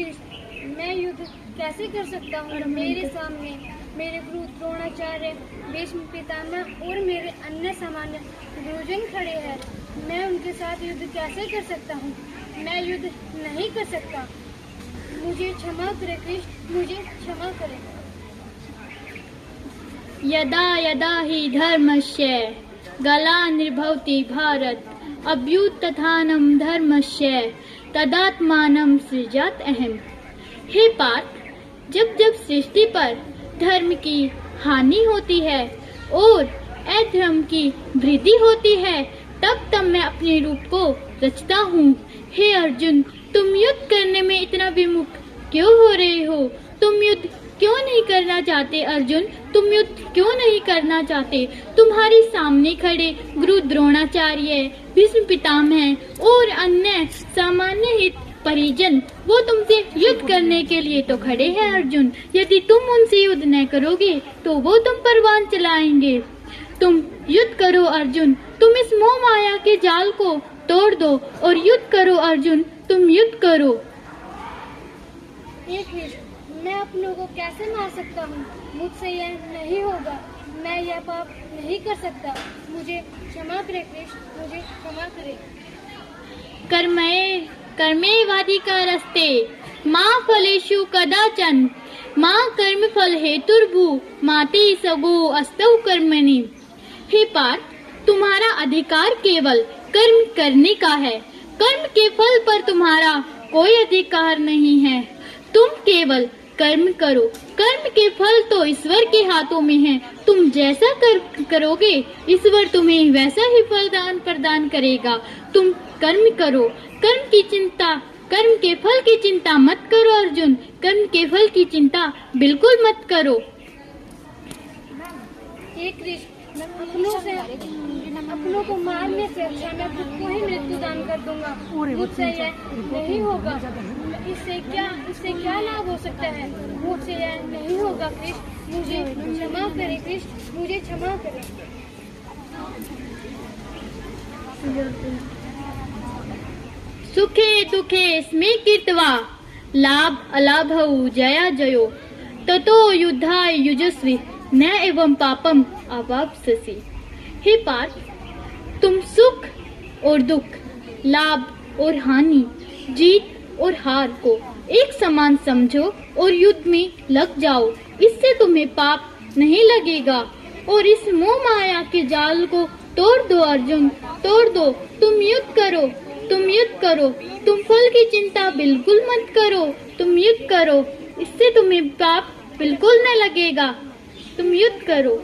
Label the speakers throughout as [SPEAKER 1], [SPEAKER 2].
[SPEAKER 1] कृष्ण, मैं युद्ध कैसे कर सकता हूँ? मेरे सामने मेरे गुरु द्रोणाचार्य, भीष्म पितामह और मेरे अन्य सामान्य गुरुजन खड़े हैं। मैं उनके साथ युद्ध कैसे कर सकता हूँ? मैं युद्ध नहीं कर सकता। मुझे क्षमा करें कृष्ण, मुझे क्षमा करें।
[SPEAKER 2] यदा यदा हि धर्मस्य ग्लानिर्भवति भारत अभ्युत्थानं धर्मस्य तदात्मानं सृजात अहम्। हे पार्थ, जब जब सृष्टि पर धर्म की हानि होती है और अधर्म की वृद्धि होती है, तब तब मैं अपने रूप को रचता हूँ। हे अर्जुन, तुम युद्ध करने में इतना विमुख क्यों हो रहे हो? तुम युद्ध क्यों नहीं करना चाहते? अर्जुन, तुम युद्ध क्यों नहीं करना चाहते? तुम्हारे सामने खड़े गुरु द्रोणाचार्य, भीष्म पितामह और अन्य सामान्य हित परिजन, वो तुमसे युद्ध करने के लिए तो खड़े हैं। अर्जुन, यदि तुम उनसे युद्ध न करोगे तो वो तुम पर बाण चलाएंगे। तुम युद्ध करो अर्जुन, तुम इस मोह माया के जाल को तोड़ दो और युद्ध करो अर्जुन, तुम युद्ध करो।
[SPEAKER 1] हे कृष्ण, मैं अपनों को कैसे मार सकता हूँ? मुझसे यह नहीं होगा। मैं यह पाप नहीं कर सकता। मुझे क्षमा करें कृष्ण, मुझे क्षमा करें।
[SPEAKER 2] कर्मेवाधिकारस्ते मां फलेषु कदाचन मां कर्म फल हेतुर्भु माते सगो अस्तौ कर्मणि। हे पार्थ, तुम्हारा अधिकार केवल कर्म करने का है। कर्म के फल पर तुम्हारा कोई अधिकार नहीं है। तुम केवल कर्म करो। कर्म के फल तो ईश्वर के हाथों में है। तुम जैसा करोगे, ईश्वर तुम्हें वैसा ही फल प्रदान करेगा। तुम कर्म करो। कर्म के फल की चिंता मत करो अर्जुन। कर्म के फल की चिंता बिल्कुल मत करो।
[SPEAKER 1] हे कृष्ण, अपनों को मारने से अच्छा मैं खुद को ही मृत्यु दान कर दूंगा। मुझसे यह नहीं होगा। इससे क्या लाभ हो सकता है? मुझसे यह नहीं होगा कृष्ण, मुझे क्षमा करें कृष्ण, मुझे क्षमा करें।
[SPEAKER 2] सुखे दुखे स्मे कृत्वा लाभ अलाभौ जया जयो ततो युद्धाय युजस्वी न एवं पापम अवाप्स्यसि। हे पार्थ, तुम सुख और दुख, लाभ और हानि, जीत और हार को एक समान समझो और युद्ध में लग जाओ। इससे तुम्हें पाप नहीं लगेगा और इस मोह माया के जाल को तोड़ दो अर्जुन, तोड़ दो। तुम युद्ध करो, तुम युद्ध करो। तुम फल की चिंता बिल्कुल मत करो। तुम युद्ध करो, इससे तुम्हें पाप बिल्कुल न लगेगा। तुम युद्ध करो।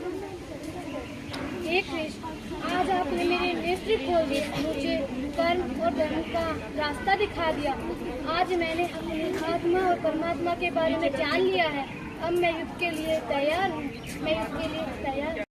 [SPEAKER 1] हे कृष्ण, आज आपने मेरे नेत्र खोल दिए, मुझे कर्म और धर्म का रास्ता दिखा दिया। आज मैंने अपनी आत्मा और परमात्मा के बारे में जान लिया है। अब मैं युद्ध के लिए तैयार हूँ। मैं युद्ध के लिए तैयार हूँ।